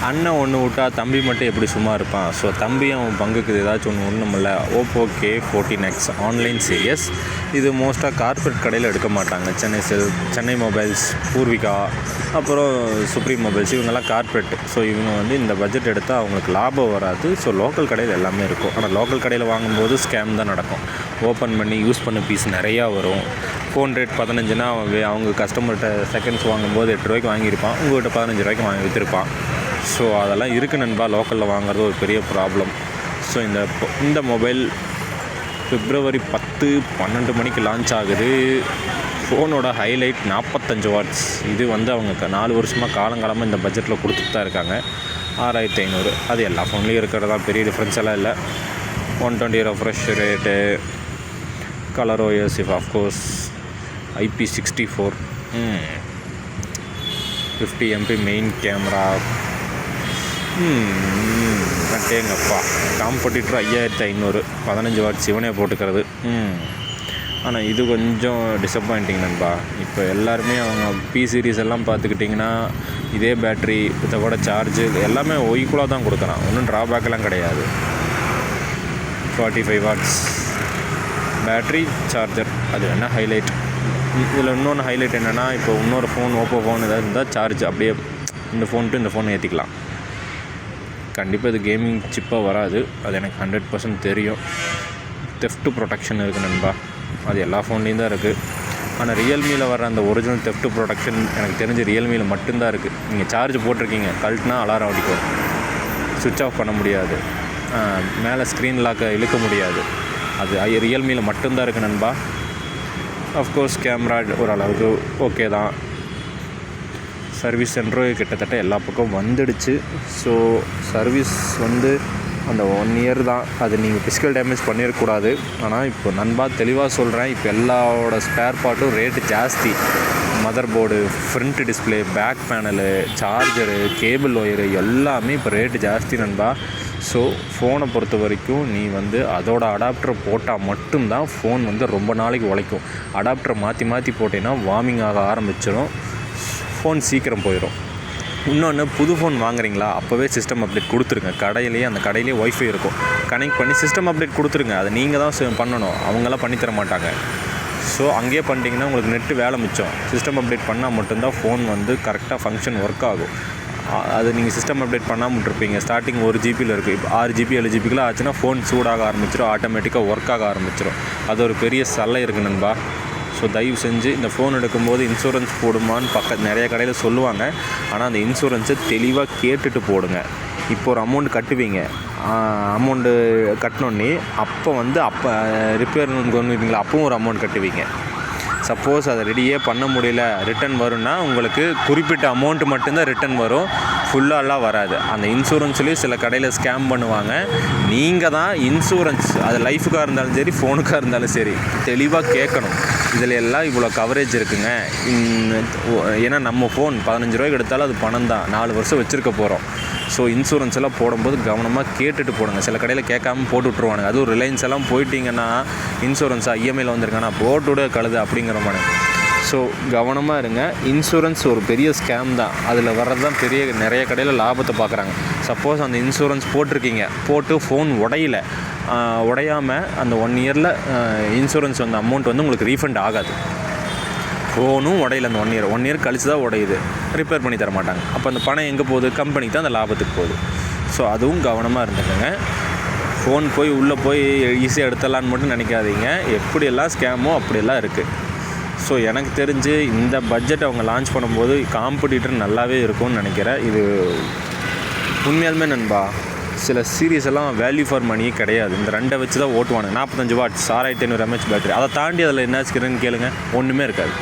அண்ணன் ஒன்று விட்டா தம்பி மட்டும் எப்படி சும்மா இருப்பான். ஸோ தம்பியும் அவன் பங்குக்கு ஏதாச்சும் ஒன்றுமில்ல. Oppo K14X online series. இது மோஸ்ட்டாக கார்பரேட் கடையில் எடுக்க மாட்டாங்க. சென்னை மொபைல்ஸ், பூர்விகா, அப்புறம் சுப்ரீம் மொபைல்ஸ், இவங்கெல்லாம் கார்பரேட். ஸோ இவங்க வந்து இந்த பட்ஜெட் எடுத்தால் அவங்களுக்கு லாபம் வராது. ஸோ லோக்கல் கடையில் எல்லாமே இருக்கும். ஆனால் லோக்கல் கடையில் வாங்கும்போது ஸ்கேம் தான் நடக்கும். ஓப்பன் பண்ணி யூஸ் பண்ண பீஸ் நிறையா வரும். ஃபோன் ரேட் 15னா அவங்க கஸ்டமர்கிட்ட செகண்ட்ஸ் வாங்கும்போது 8 ரூபாய்க்கு வாங்கியிருப்பான், உங்கள்கிட்ட 15 ரூபாய்க்கு வாங்கி விற்றுருப்பான். ஸோ அதெல்லாம் இருக்குது நண்பா. லோக்கலில் வாங்குறது ஒரு பெரிய ப்ராப்ளம். ஸோ இந்த மொபைல் February 10, 12 மணிக்கு லான்ச் ஆகுது. ஃபோனோட ஹைலைட் 45 வாட்ஸ். இது வந்து அவங்க 4 வருஷமாக காலங்காலமாக இந்த பட்ஜெட்டில் கொடுத்துட்டு தான் இருக்காங்க. 6500. அது எல்லா ஃபோன்லேயும் இருக்கிறதா, பெரிய டிஃப்ரென்ஸ் எல்லாம் இல்லை. 120 refresh rate, colour OS of course, IP64, 50 MP main camera. அட்டேங்கப்பா, காம்படிட்டர் 5500, 15 வாட்ஸ் இவனே போட்டுக்கிறது. ஆனால் இது கொஞ்சம் டிசப்பாயிண்டிங் நண்பா. இப்போ எல்லாருமே அவங்க பி சீரீஸ் எல்லாம் பார்த்துக்கிட்டிங்கன்னா இதே பேட்ரி, இதை கூட சார்ஜு எல்லாமே ஈக்குவலாக தான் கொடுக்குறான். ஒன்றும் ட்ராபேக்கெல்லாம் கிடையாது. 45 வாட்ஸ் பேட்ரி, சார்ஜர், அது என்ன ஹைலைட். இதில் இன்னொன்று ஹைலைட் என்னென்னா, இப்போ இன்னொரு ஃபோன், ஓப்போ ஃபோன் ஏதாவது இருந்தால் சார்ஜ் அப்படியே இந்த ஃபோன் டு இந்த ஃபோன் ஏற்றிக்கலாம். கண்டிப்பாக இது கேமிங் சிப்பாக வராது, அது எனக்கு 100% தெரியும். தெஃப்ட் ப்ரொடெக்ஷன் இருக்குது நண்பா. அது எல்லா ஃபோன்லேயும் தான் இருக்குது. ஆனால் ரியல்மியில் வர அந்த ஒரிஜினல் தெஃப்ட் ப்ரொடெக்ஷன் எனக்கு தெரிஞ்சு ரியல்மியில் மட்டும்தான் இருக்குது. நீங்கள் சார்ஜ் போட்டிருக்கீங்க, கழட்டினா அலாரம் அடிக்கும், சுவிட்ச் ஆஃப் பண்ண முடியாது, மேலே ஸ்க்ரீன் லாக்கை இழுக்க முடியாது. அது ரியல்மியில் மட்டும்தான் இருக்குது நண்பா. அஃப்கோர்ஸ் கேமரா ஓரளவுக்கு ஓகே தான். சர்வீஸ் சென்டரும் கிட்டத்தட்ட எல்லா பக்கம் வந்துடுச்சு. ஸோ சர்வீஸ் வந்து அந்த 1 இயர் தான். அது நீங்கள் ஃபிசிக்கல் டேமேஜ் பண்ணிடக்கூடாது. ஆனால் இப்போ நண்பா தெளிவாக சொல்கிறேன், இப்போ எல்லாரோட ஸ்பேர் பார்ட்டும் ரேட்டு ஜாஸ்தி. Motherboard, front display, back panel, charger, cable wire எல்லாமே இப்போ ரேட்டு ஜாஸ்தி நண்பா. ஸோ ஃபோனை பொறுத்த வரைக்கும் நீ வந்து அதோட அடாப்டரை போட்டால் மட்டும்தான் ஃபோன் வந்து ரொம்ப நாளைக்கு உழைக்கும். அடாப்டரை மாற்றி போட்டேன்னா வார்மிங் ஆக ஆரம்பிச்சிடும், ஃபோன் சீக்கிரம் போயிடும். இன்னொன்று, புது ஃபோன் வாங்குறீங்களா, அப்போவே சிஸ்டம் அப்டேட் கொடுத்துருங்க. அந்த கடையிலேயே ஒய்ஃபை இருக்கும், கனெக்ட் பண்ணி சிஸ்டம் அப்டேட் கொடுத்துருங்க. அதை நீங்கள் தான் பண்ணணும், அவங்களாம் பண்ணித்தர மாட்டாங்க. ஸோ அங்கேயே பண்ணிட்டீங்கன்னா உங்களுக்கு நெட்டு வேலை மிச்சம். சிஸ்டம் அப்டேட் பண்ணால் மட்டும்தான் ஃபோன் வந்து கரெக்டாக ஃபங்க்ஷன் ஒர்க் ஆகும். அது நீங்கள் சிஸ்டம் அப்டேட் பண்ணாமல் விட்டுருப்பீங்க. ஸ்டார்டிங் 1 ஜிபியில் இருக்குது, இப்போ 6 ஜிபி 7 ஜிபிக்கெலாம் ஆச்சுன்னா ஃபோன் சூடாக ஆரம்பிச்சிடும், ஆட்டோமேட்டிக்காக ஒர்க் ஆக ஆரம்பிச்சிடும். அது ஒரு பெரிய சல்லை இருக்குது நண்பா. ஸோ தயவு செஞ்சு இந்த ஃபோன் எடுக்கும்போது இன்சூரன்ஸ் போடுமான்னு நிறைய கடையில் சொல்லுவாங்க. ஆனால் அந்த இன்சூரன்ஸை தெளிவாக கேட்டுட்டு போடுங்க. இப்போ ஒரு அமௌண்ட் கட்டுவீங்க, அமௌண்ட்டு கட்டினோன்னே அப்போ ரிப்பேர் பண்ணுவீங்களா, அப்பவும் ஒரு அமௌண்ட் கட்டுவீங்க. சப்போஸ் அதை ரெடியே பண்ண முடியல, ரிட்டன் வரும்னா உங்களுக்கு குறிப்பிட்ட அமௌண்ட்டு மட்டும்தான் ரிட்டன் வரும், ஃபுல்லாலாம் வராது. அந்த இன்சூரன்ஸ்லேயும் சில கடையில் ஸ்கேம் பண்ணுவாங்க. நீங்கள் தான் இன்சூரன்ஸ், அது லைஃபுக்காக இருந்தாலும் சரி, ஃபோனுக்காக இருந்தாலும் சரி, தெளிவாக கேட்கணும். இதில் எல்லாம் இவ்வளோ கவரேஜ் இருக்குங்க. ஏன்னா நம்ம ஃபோன் 15 ரூபாய்க்கு எடுத்தாலும் அது பணம் தான், 4 வருஷம் வச்சுருக்க போகிறோம். ஸோ இன்சூரன்ஸ் எல்லாம் போடும்போது கவனமாக கேட்டுட்டு போடுங்க. சில கடையில் கேட்காம போட்டு விட்ருவானுங்க. அதுவும் ரிலையன்ஸ் எல்லாம் போயிட்டீங்கன்னா இன்சூரன்ஸாக இஎம்ஐயில் வந்திருக்கானா போட்டுவிட கழுது அப்படிங்கிற மாதிரி. ஸோ கவனமாக இருங்க. இன்சூரன்ஸ் ஒரு பெரிய ஸ்கேம் தான். அதில் வர்றது தான் நிறைய கடையில் லாபத்தை பார்க்குறாங்க. சப்போஸ் அந்த இன்சூரன்ஸ் போட்டிருக்கீங்க, போட்டு ஃபோன் உடையாமல் அந்த 1 இயரில் இன்சூரன்ஸ் வந்து அமௌண்ட் வந்து உங்களுக்கு ரீஃபண்ட் ஆகாது. ஃபோனும் உடையில அந்த 1 இயர் கழிச்சு தான் உடையுது, ரிப்பேர் பண்ணி தர மாட்டாங்க. அப்போ அந்த பணம் எங்கே போகுது, கம்பெனிக்கு தான் அந்த லாபத்துக்கு போகுது. ஸோ அதுவும் கவனமாக இருந்துக்கங்க. ஃபோன் உள்ளே போய் ஈஸியாக எடுத்துடலான்னு மட்டும் நினைக்காதீங்க. எப்படியெல்லாம் ஸ்கேமோ அப்படியெல்லாம் இருக்குது. ஸோ எனக்கு தெரிஞ்சு இந்த பட்ஜெட் அவங்க லான்ச் பண்ணும்போது காம்படிட்டர் நல்லாவே இருக்கும்னு நினைக்கிறேன். இது உண்மையாலுமே நண்பா, சில சீரீஸ் எல்லாம் வேல்யூ ஃபார் மணியே கிடையாது. இந்த 2 வச்சு தான் ஓட்டுவானுங்க. 45 வாட்ஸ், 6500 mAh பேட்டரி. அதை தாண்டி அதில் என்ன வச்சுக்கிறேன்னு கேளுங்க, ஒன்றுமே இருக்காது.